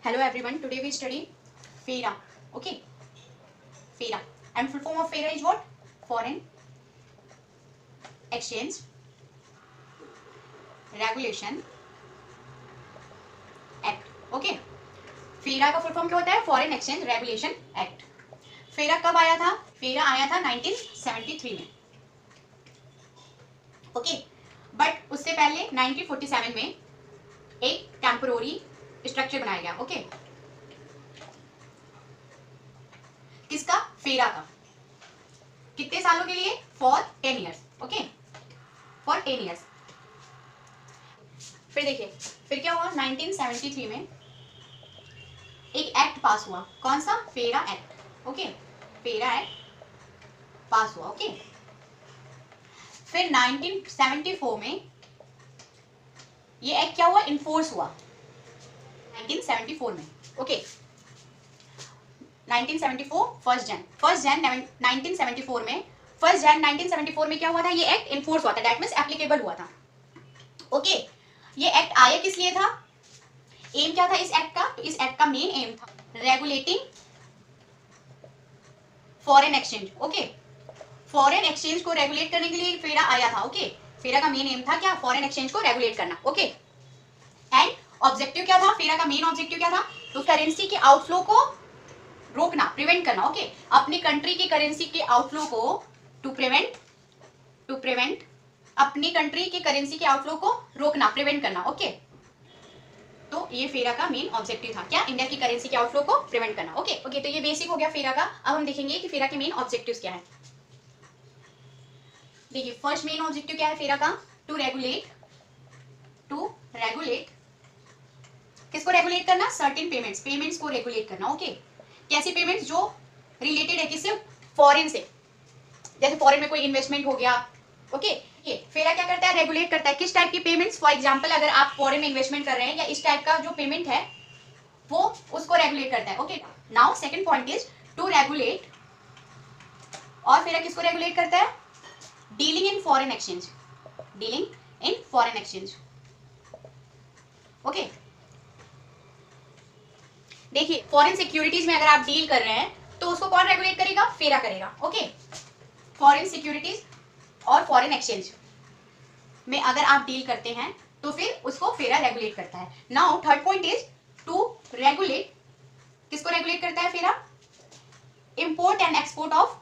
Hello everyone, today we study FERA. Okay, FERA. And full form of FERA is what? Foreign Exchange Regulation Act. Okay, FERA का full form क्या होता है? Foreign exchange regulation act. FERA कब आया था? FERA आया था 1973 में. ओके, बट उससे पहले 1947 में एक टेम्पोररी स्ट्रक्चर बनाया गया. ओके, किसका? फेरा का. कितने सालों के लिए? For 10 years. Okay, for 10 years. फिर देखिए, फिर क्या हुआ? 1973 में एक एक्ट पास हुआ. कौन सा? फेरा एक्ट. ओके, फेरा एक्ट पास हुआ. ओके, फिर 1974 में ये एक्ट क्या हुआ? इन्फोर्स हुआ 1974 में. ओके, 1974 फर्स्ट जैन 1974 में फर्स्ट जैन 1974 में क्या हुआ था? ये एक्ट इन्फोर्स हुआ था. दैट मीन्स एप्लीकेबल हुआ था. ओके, ये एक्ट आया किस लिए था? एम क्या था इस एक्ट का? तो इस एक्ट का मेन एम था regulating foreign exchange. Okay, foreign exchange को रेगुलेट करने के लिए फेरा आया था. ओके, फेरा का मेन एम था क्या? फॉरेन एक्सचेंज को रेगुलेट करना. ओके, एंड ऑब्जेक्टिव क्या था? फेरा का मेन ऑब्जेक्टिव क्या था? तो करेंसी के आउटफ्लो को रोकना, प्रिवेंट करना. ओके, अपनी कंट्री की करेंसी के आउटफ्लो को टू प्रिवेंट अपनी कंट्री की करेंसी के आउटफ्लो को रोकना, प्रिवेंट करना. ओके, तो ये फेरा का मेन ऑब्जेक्टिव था क्या? इंडिया की करेंसी के आउटफ्लो को प्रिवेंट करना. ओके, तो ये बेसिक हो गया फेरा का. अब हम देखेंगे कि फेरा के मेन ऑब्जेक्टिव्स क्या है. देखिए, फर्स्ट मेन ऑब्जेक्टिव क्या है फेरा का? टू रेगुलेट किसको रेगुलेट करना? सर्टेन पेमेंट्स को रेगुलेट करना. ओके, कैसी पेमेंट्स? जो रिलेटेड है किससे? फॉरेन से. जैसे फॉरेन में कोई इन्वेस्टमेंट हो गया. ओके, ये फेरा क्या करता है? रेगुलेट करता है किस टाइप की पेमेंट्स. फॉर एग्जांपल, अगर आप फॉरेन में इन्वेस्टमेंट कर रहे हैं या इस टाइप का जो पेमेंट है वो उसको रेगुलेट करता है. Okay, now second point is to regulate. और फेरा किसको रेगुलेट करता है? Dealing in foreign exchange. Okay, देखिए, फॉरेन सिक्योरिटीज में अगर आप डील कर रहे हैं तो उसको कौन रेगुलेट करेगा? फेरा करेगा. ओके, फॉरेन सिक्योरिटीज और फॉरेन एक्सचेंज में अगर आप डील करते हैं तो फिर उसको फेरा रेगुलेट करता है. Now third point is to regulate. किसको रेगुलेट करता है FERA? Import and export of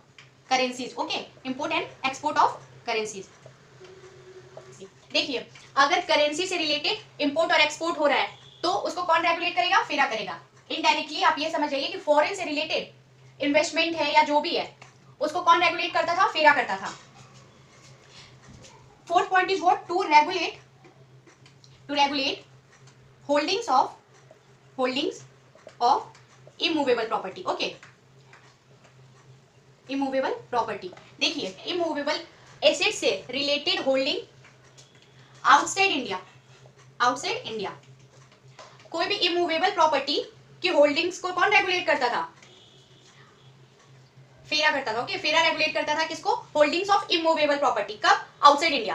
currencies. Okay, import and export of currencies. देखिए, अगर करेंसी से रिलेटेड इंपोर्ट और एक्सपोर्ट हो रहा है तो उसको कौन रेगुलेट करेगा? फेरा करेगा. इनडायरेक्टली आप ये समझ जाइए कि फॉरेन से रिलेटेड इन्वेस्टमेंट है या जो भी है उसको कौन रेगुलेट करता था? फेरा करता था. Fourth point is what? To regulate holdings of immovable property. Okay, immovable property. देखिए, इमूवेबल एसेट से रिलेटेड होल्डिंग आउटसाइड इंडिया. कोई भी इमूवेबल प्रॉपर्टी की होल्डिंग्स को कौन रेगुलेट करता था? फेरा करता था. ओके, फेरा रेगुलेट करता था किसको? Holdings of immovable property. कब? Outside India.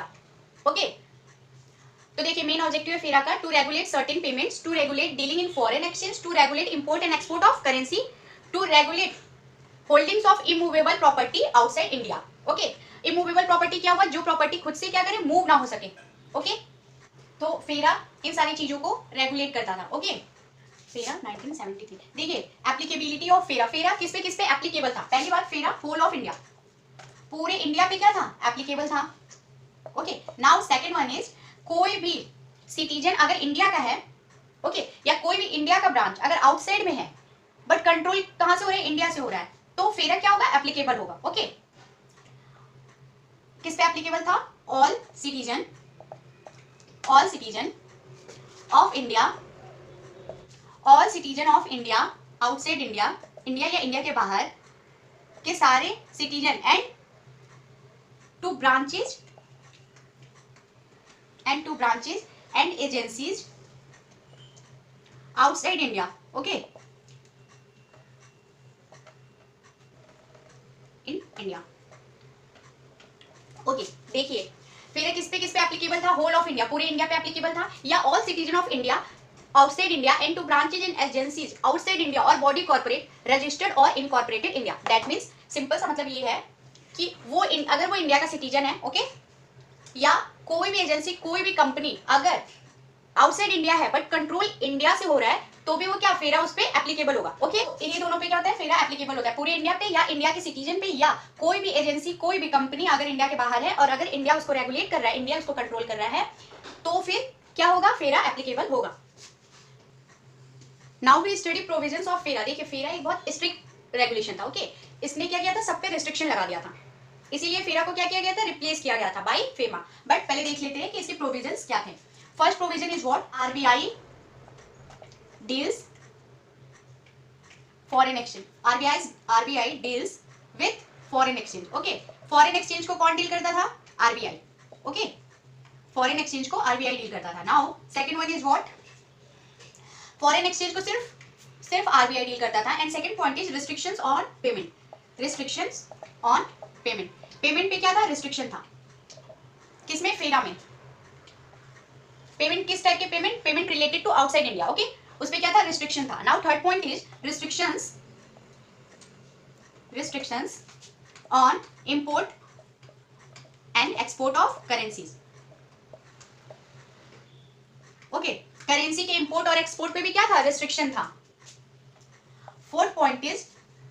ओके, तो देखिए, मेन ऑब्जेक्टिव है फेरा का to regulate certain payments, to regulate dealing in foreign exchange, to regulate import and export of currency, to regulate holdings of immovable property outside India. Okay, immovable property क्या हुआ? जो property खुद से क्या करे? Move ना हो सके. ओके, तो फेरा इन सारी चीजों को रेगुलेट करता था. ओके, फेरा 1973. देखिए, एप्लीकेबिलिटी ऑफ फेरा. फेरा किस पे एप्लीकेबल था? पहली बात, फेरा होल ऑफ इंडिया, पूरे इंडिया पे क्या था? एप्लीकेबल था. Okay, now second one is कोई भी सिटीजन अगर इंडिया का है, ओके, या कोई भी इंडिया का ब्रांच अगर आउटसाइड में है बट कंट्रोल कहां से हो रहा है? इंडिया से हो रहा है, तो फेरा क्या होगा? एप्लीकेबल होगा. ओके, किस पे एप्लीकेबल था? All citizen of India outside India या इंडिया के बाहर के सारे citizen and two branches and agencies outside India. Okay, in India. Okay, देखिए, फेरा किस पे एप्लीकेबल था? होल ऑफ इंडिया, पूरे इंडिया पे एप्लीकेबल था, या all citizen of India outside India and to branches and agencies outside India or body corporate registered or incorporated India. That means simple सा मतलब ये है कि वो अगर वो इंडिया का सिटीजन है, ओके, या कोई भी एजेंसी कोई भी कंपनी अगर आउटसाइड इंडिया है बट कंट्रोल इंडिया से हो रहा है तो भी वो क्या फेरा उस पे एप्लीकेबल होगा, ओके। ये दोनों पे क्या होता है, फेरा एप्लीकेबल होता है पूरे इंडिया पे या इंडिया के सिटीजन पे, या कोई भी एजेंसी कोई भी कंपनी अगर इंडिया के बाहर है और अगर इंडिया उसको रेगुलेट कर रहा है, इंडिया उसको कंट्रोल कर रहा है, तो फिर क्या होगा, फेरा एप्लीकेबल होगा। Now we study provisions of FERA. देखिए फेरा एक बहुत स्ट्रिक्ट रेगुलेशन था, ओके। इसने क्या किया था, सब पे रिस्ट्रिक्शन लगा दिया था, इसीलिए फेरा को क्या किया गया था, रिप्लेस किया गया था बाय फेमा। बट पहले देख लेते हैं कि इसके प्रोविजंस क्या थे। First provision is what, RBI deals foreign exchange. RBI deals with foreign exchange, okay. Foreign exchange को कौन डील करता था, आरबीआई, ओके। फॉरेन एक्सचेंज को आरबीआई डील करता था। Now second one is what, foreign exchange को सिर्फ आरबीआई डील करता था। And second point is restrictions on payment. Restrictions on payment, payment पे क्या था, रिस्ट्रिक्शन था, किसमें, फेरा में। पेमेंट किस टाइप के, payment related to outside India, okay, उस पे क्या था, रिस्ट्रिक्शन था। Now third point is restrictions on import and export of currencies, okay. Currency के इंपोर्ट और एक्सपोर्ट पे भी क्या था, रिस्ट्रिक्शन था। Fourth point is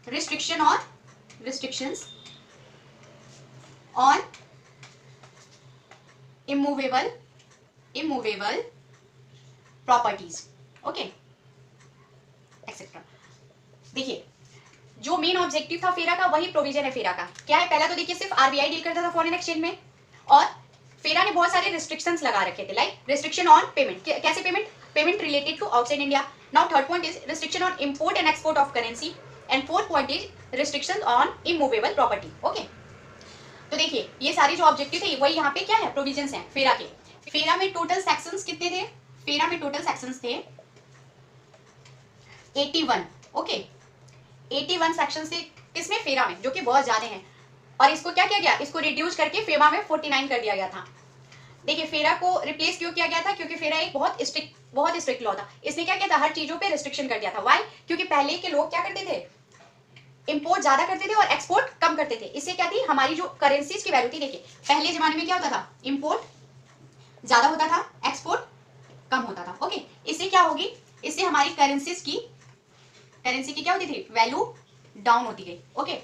restrictions on immovable properties, okay, etcetera. देखिए जो मेन ऑब्जेक्टिव था फेरा का वही प्रोविजन है फेरा का। क्या है, पहला तो देखिए सिर्फ आरबीआई डील करता था फॉरेन एक्सचेंज में, और फेरा ने बहुत सारे रिस्ट्रिक्शंस लगा रखे थे, लाइक रिस्ट्रिक्शन ऑन पेमेंट, कैसे payment related to outside India. Now third point is restriction on import and export of currency, and fourth point is restriction on immovable property, okay. तो देखिए ये सारी जो ऑब्जेक्टिव थे वही यहाँ पे क्या है, प्रोविजंस हैं फेरा के। फेरा में टोटल सेक्शंस कितने थे, फेरा में टोटल सेक्शंस थे 81, ओके। 81 सेक्शन से किसमें, फेरा में, जो कि बहुत ज्यादा हैं। और इसको क्या किया गया, इसको रिड्यूस करके फेमा में 49 कर दिया गया था। देखिए फेरा को रिप्लेस क्यों किया गया था, क्योंकि फेरा एक बहुत स्ट्रिक्ट लॉ था। इसने क्या किया था, हर चीजों पे रिस्ट्रिक्शन कर दिया था। व्हाई, क्योंकि पहले के लोग क्या करते थे, इंपोर्ट ज्यादा करते थे और एक्सपोर्ट कम करते थे। इससे क्या थी, हमारी जो करेंसीज की वैल्यू थी, देखिए पहले जमाने में क्या होता था, इंपोर्ट ज्यादा होता था, एक्सपोर्ट कम होता था, ओके। इससे क्या होगी, इससे हमारी करेंसी की क्या होती थी, वैल्यू डाउन होती गई, ओके।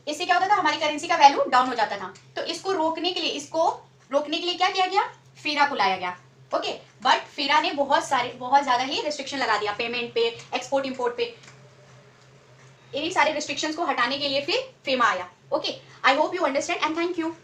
इससे क्या होता था, हमारी करेंसी का वैल्यू डाउन हो जाता था। तो इसको रोकने के लिए क्या किया गया, फेरा को लाया गया, ओके। बट फेरा ने बहुत ज्यादा ही रिस्ट्रिक्शन लगा दिया पेमेंट पे, एक्सपोर्ट इंपोर्ट पे। इन्हीं सारे रिस्ट्रिक्शंस को हटाने के लिए फिर फेमा आया, okay. I hope you understand and thank you.